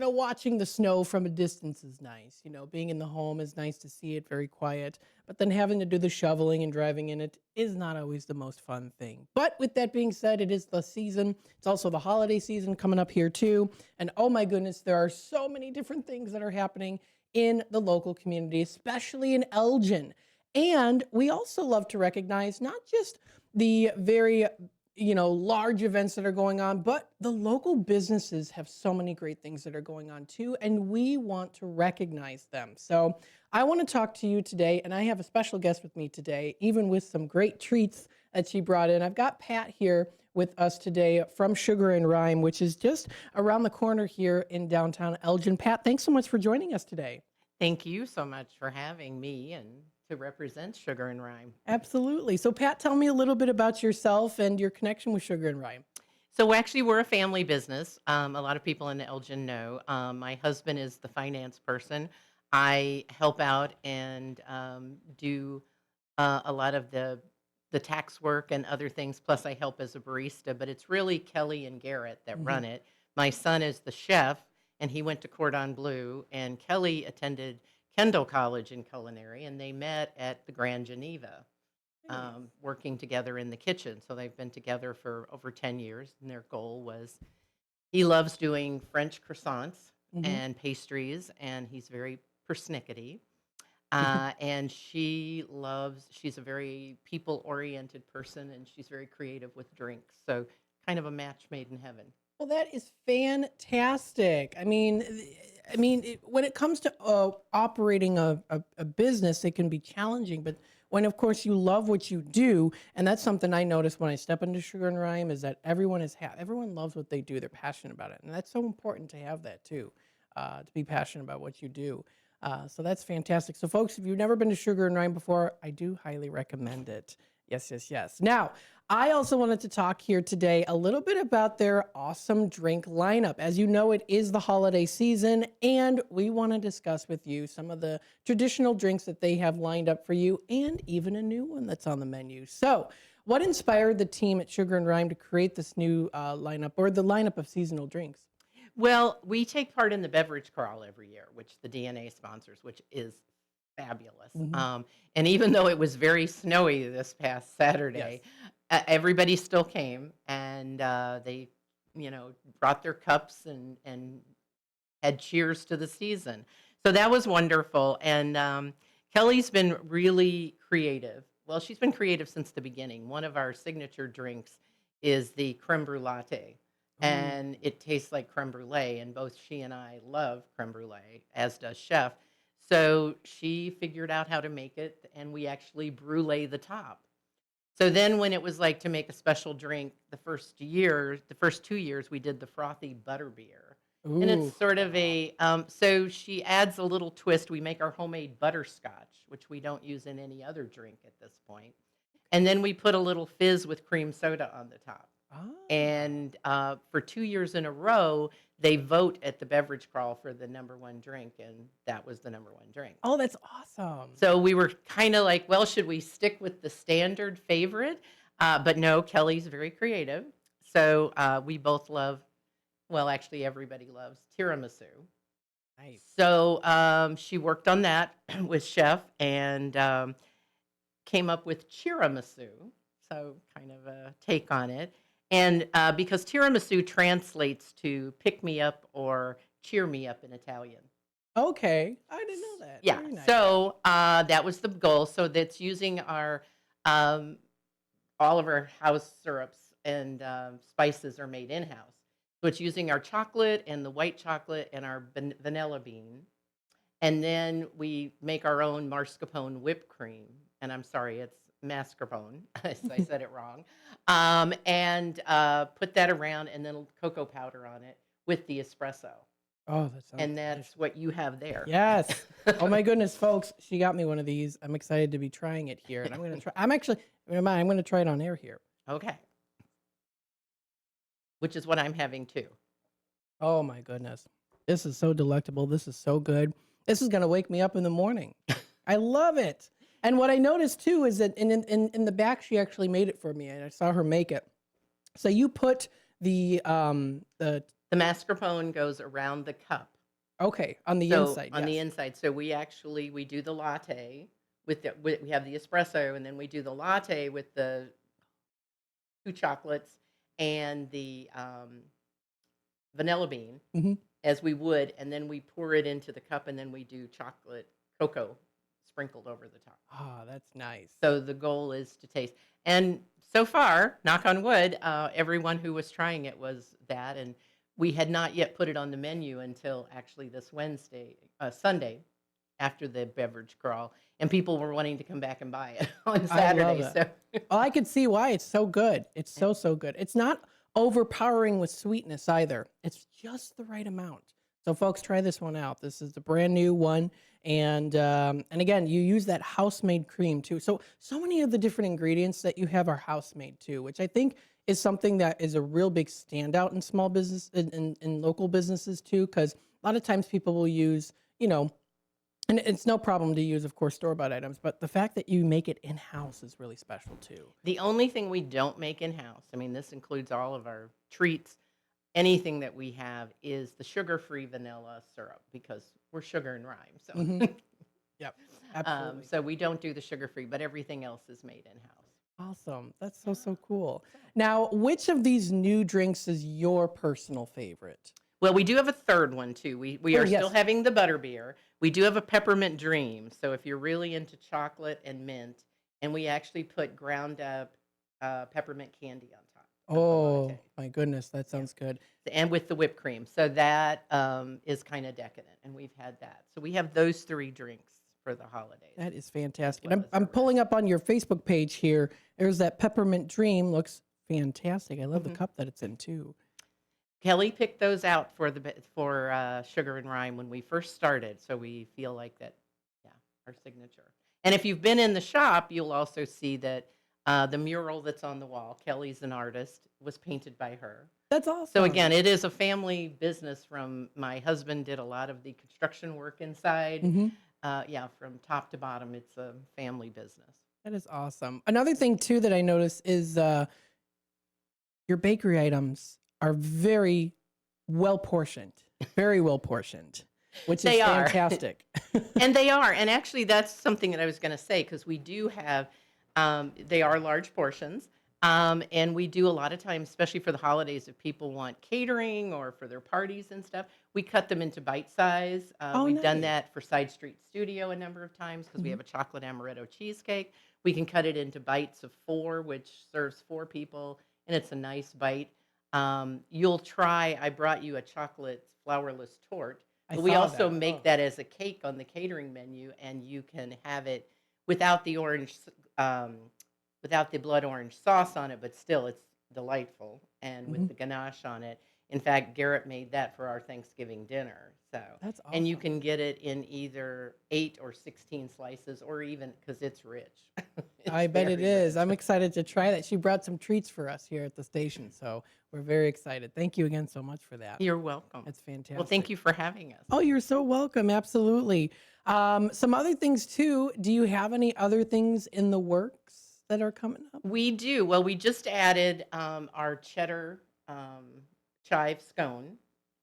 watching the snow from a distance is nice. Being in the home is nice to see it very quiet, but then having to do the shoveling and driving in it is not always the most fun thing. But with that being said, it is the season. It's also the holiday season coming up here too. And oh my goodness, there are so many different things that are happening in the local community, especially in Elgin. And we also love to recognize not just the very large events that are going on, but the local businesses have so many great things that are going on too, and we want to recognize them. So I want to talk to you today, and I have a special guest with me today, even with some great treats that she brought in. I've got Pat here with us today from Sugar and Rhyme, which is just around the corner here in downtown Elgin. Pat, thanks so much for joining us today. Thank you so much for having me and to represent Sugar and Rhyme. Absolutely. So Pat, tell me a little bit about yourself and your connection with Sugar and Rhyme. So actually, we're a family business. A lot of people in Elgin know. My husband is the finance person. I help out and do a lot of the tax work and other things. Plus, I help as a barista. But it's really Kelly and Garrett that Mhm. run it. My son is the chef, and he went to Cordon Bleu. And Kelly attended Kendall College in culinary, and they met at the Grand Geneva, Nice. working together in the kitchen. So they've been together for over 10 years, and their goal was he loves doing French croissants Mhm. and pastries, and he's very persnickety. And she's a very people oriented person, and she's very creative with drinks. So kind of a match made in heaven. Well, that is fantastic. When it comes to operating a business, it can be challenging. But when, of course, you love what you do, and that's something I notice when I step into Sugar and Rhyme, is that everyone loves what they do. They're passionate about it, and that's so important to have that too, to be passionate about what you do. So that's fantastic. So, folks, if you've never been to Sugar and Rhyme before, I do highly recommend it. Yes, yes, yes. Now, I also wanted to talk here today a little bit about their awesome drink lineup. As you know, it is the holiday season, and we want to discuss with you some of the traditional drinks that they have lined up for you, and even a new one that's on the menu. So, what inspired the team at Sugar and Rhyme to create this new lineup, or the lineup of seasonal drinks? Well, we take part in the beverage crawl every year, which the DNA sponsors, which is fabulous. Hmm. And even though it was very snowy this past Yes. Saturday, everybody still came, and they, brought their cups and had cheers to the season. So that was wonderful. And Kelly's been really creative. Well, she's been creative since the beginning. One of our signature drinks is the creme brulee, Ooh. and it tastes like creme brulee. And both she and I love creme brulee, as does Chef. So she figured out how to make it, and we actually brulee the top. So then, when it was like to make a special drink, the first 2 years, we did the frothy butterbeer, and it's Ooh. sort of so she adds a little twist. We make our homemade butterscotch, which we don't use in any other drink at this point, and then we put a little fizz with cream soda on the top. Ah. And for 2 years in a row, they vote at the beverage crawl for the number one drink, and that was the number one drink. Oh, that's awesome. So we were kind of like, well, should we stick with the standard favorite? But no, Kelly's very creative. So we both love, well, actually, everybody loves tiramisu. Nice. So she worked on that with Chef and came up with tiramisu. So kind of a take on it. And because tiramisu translates to pick me up or cheer me up in Italian. Okay, I didn't know that. Yeah, Very nice. so, that was the goal, so that's using um all of our house syrups and, spices are made in-house. So it's using our chocolate and the white chocolate and our vanilla bean, and then we make our own mascarpone whipped cream, and I'm sorry, it's mascarpone, I said it wrong, and, put that around and then cocoa powder on it with the espresso, Oh, that sounds and delicious. that's what you have there. Yes. Oh my goodness, folks, she got me one of these. I'm excited to be trying it here, and I'm gonna try. I'm gonna try it on air here. Okay. Which is what I'm having too. Oh my goodness, this is so delectable. This is so good. This is gonna wake me up in the morning. I love it. And what I noticed too is that in the back, she actually made it for me, and I saw her make it. So you put the The mascarpone goes around the cup. Okay, on the So inside, on the yes. inside, so we do the latte we have the espresso, and then we do the latte with the 2 chocolates and the, vanilla bean Mhm. as we would, and then we pour it into the cup, and then we do chocolate cocoa sprinkled over the top. Ah, that's nice. So the goal is to taste. And so far, knock on wood, everyone who was trying it was that, and we had not yet put it on the menu until actually this Sunday, after the beverage crawl, and people were wanting to come back and buy it on I love Saturday. it. So, Oh, I could see why. It's so good. It's yeah. so, so good. It's not overpowering with sweetness either. It's just the right amount. So, folks, try this one out. This is the brand new one, and again, you use that house made cream too. So, so many of the different ingredients that you have are house made too, which I think is something that is a real big standout in small business in local businesses too. Because a lot of times people will use, you know, and it's no problem to use, of course, store-bought items, but the fact that you make it in-house is really special too. The only thing we don't make in-house, I mean, this includes all of our treats, anything that we have is the sugar-free vanilla syrup because we're sugar and rhyme. Mhm. So, Yep, absolutely. so we don't do the sugar-free, but everything else is made in-house. Awesome. That's so, Yeah. so cool. So Now, which of these new drinks is your personal favorite? well, we do have a third one too. We Oh, are still yes. having the butterbeer. We do have a peppermint dream. So if you're really into chocolate and mint, and we actually put ground up peppermint candy on top of the Oh, latte. my goodness, that Yeah, sounds good. and with the whipped cream. So that is kind of decadent, and we've had that. So we have those three drinks for the holidays, That is as fantastic. And well I'm as I'm our pulling rest. up on your Facebook page here. There's that peppermint dream. Looks fantastic. I love the Mhm. cup that it's in too. Kelly picked those out for for Sugar and Rhyme when we first started, so we feel like that, yeah, our signature. And if you've been in the shop, you'll also see that the mural that's on the wall, Kelly's an artist, was painted by her. That's So awesome. again, it is a family business. From my husband did a lot of the construction work inside. Mhm. Yeah, from top to bottom, it's a family business. That is awesome. Another thing too that I noticed is your bakery items are very well portioned, which is They are. fantastic. And they are, and actually, that's something that I was gonna say say because we do have, they are large portions, and we do a lot of times, especially for the holidays, if people want catering or for their parties and stuff, we cut them into bite size. Oh, We've done nice. that for Side Street Studio a number of times because we Mhm. have a chocolate amaretto cheesecake. We can cut it into bites of 4, which serves 4 people, and it's a nice bite. You'll try I brought you a chocolate flourless torte, I but we saw also that. make Oh, that as a cake on the catering menu, and you can have it without the um, without the blood orange sauce on it, but still it's delightful, and with mhm. the ganache on it. In fact, Garrett made that for our Thanksgiving dinner. So, That's and you awesome. can get it in either 8 or 16 slices, or even because it's rich. It's I bet it very is. rich. I'm excited to try that. She brought some treats for us here at the station, so we're very excited. Thank you again so much for that. You're welcome. That's Well, thank fantastic. you for having us. Oh, you're so welcome. Absolutely. Some other things too. Do you have any other things in the works that are coming up? We do. Well, we just added our cheddar chive scone,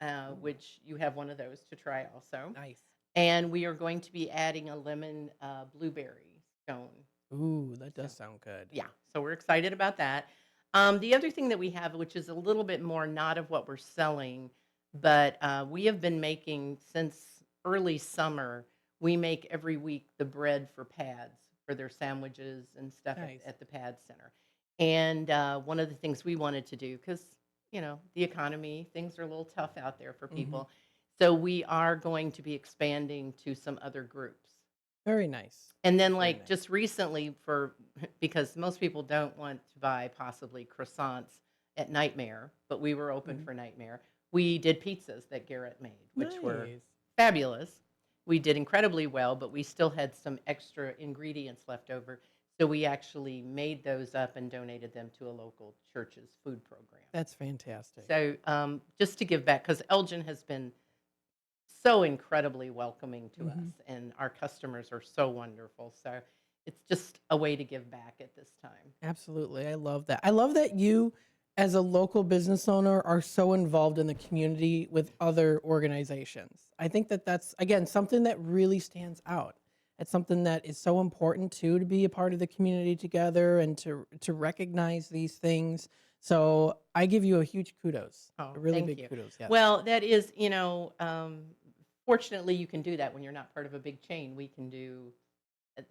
Ooh, which you have one of those to try also. nice. And we are going to be adding a lemon blueberry scone. Ooh, that So, does sound good. yeah, so we're excited about that. The other thing that we have, which is a little bit more not of what we're selling, but we have been making since early summer, we make every week the bread for pads for their sandwiches and stuff Nice. at the pad center. And one of the things we wanted to do, because, the economy, things are a little tough out there for Hmm. people. So we are going to be expanding to some other groups. Very nice. And then, Very like, nice. just recently for because most people don't want to buy possibly croissants at Nightmare, but we were open Mhm. for Nightmare. We did pizzas that Garrett made, which were Nice. fabulous. We did incredibly well, but we still had some extra ingredients left over. So we actually made those up and donated them to a local church's food program. That's fantastic. So just to give back, because Elgin has been so incredibly welcoming to us, Hmm. and our customers are so wonderful. So it's just a way to give back at this time. Absolutely. I love that. I love that you as a local business owner, are so involved in the community with other organizations. I think that that's, again, something that really stands out. It's something that is so important too, to be a part of the community together and to recognize these things. So I give you a huge kudos, Oh, a really thank big you. kudos. Yes. Well, that is, fortunately, you can do that when you're not part of a big chain. We can do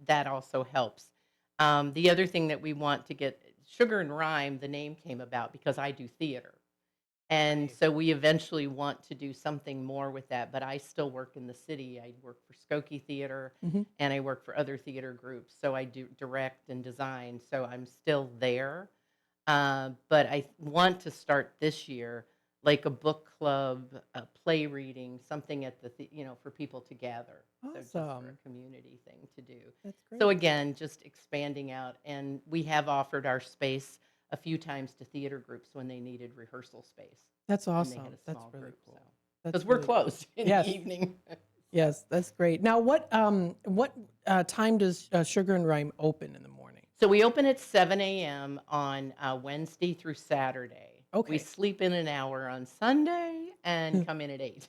that also helps. The other thing that we want to get Sugar and Rhyme, the name came about because I do theater. And Right. so we eventually want to do something more with that. But I still work in the city. I work for Skokie Theater Hmm. and I work for other theater groups. So I do direct and design. So I'm still there. But I want to start this year like a book club, a play reading, something at for people to gather. So just for Awesome. a community thing to do. That's So great. again, just expanding out. And we have offered our space a few times to theater groups when they needed rehearsal space That's and they had awesome. a That's small really group. So cool. That's because we're really cool. closed in the Yes. evening. So. Yes, that's great. Now, what time does Sugar and Rhyme open in the morning? So we open at 7 a.m. on Wednesday through Saturday. We Okay. sleep in an hour on Sunday and come in at 8.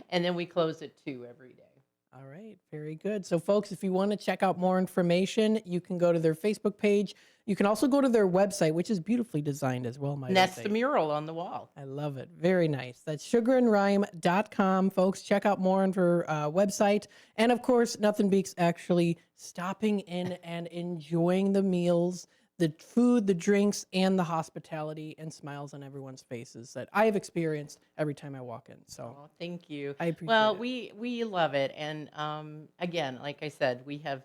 And then we close at 2 every day. All right, very good. So, folks, if you want to check out more information, you can go to their Facebook page. You can also go to their website, which is beautifully designed as well, might And I that's the say. mural on the wall. I love it. Very nice. That's sugarandrhyme.com, folks. Check out more on her website. And of course, nothing beats actually stopping in and enjoying the meals, the food, the drinks, and the hospitality and smiles on everyone's faces that I have experienced every time I walk in. So Oh, thank you. I appreciate Well, it. we love it. And again, like I said, we have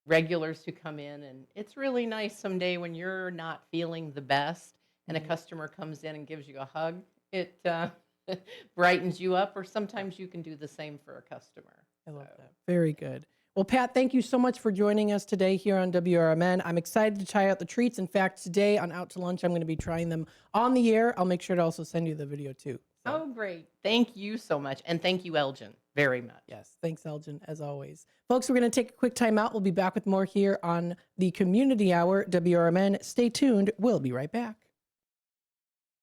regulars who come in, and it's really nice someday when you're not feeling the best and a Mhm. customer comes in and gives you a hug. It brightens you up, or sometimes you can do the same for a customer. I So, love that. Very good. Well, Pat, thank you so much for joining us today here on WRMN. I'm excited to try out the treats. In fact, today on Out to Lunch, I'm going to be trying them on the air. I'll make sure to also send you the video too. So, oh, great. Thank you so much. And thank you, Elgin, very much. yes, thanks, Elgin, as always. Folks, we're going to take a quick time out. We'll be back with more here on the Community Hour, WRMN. Stay tuned. We'll be right back.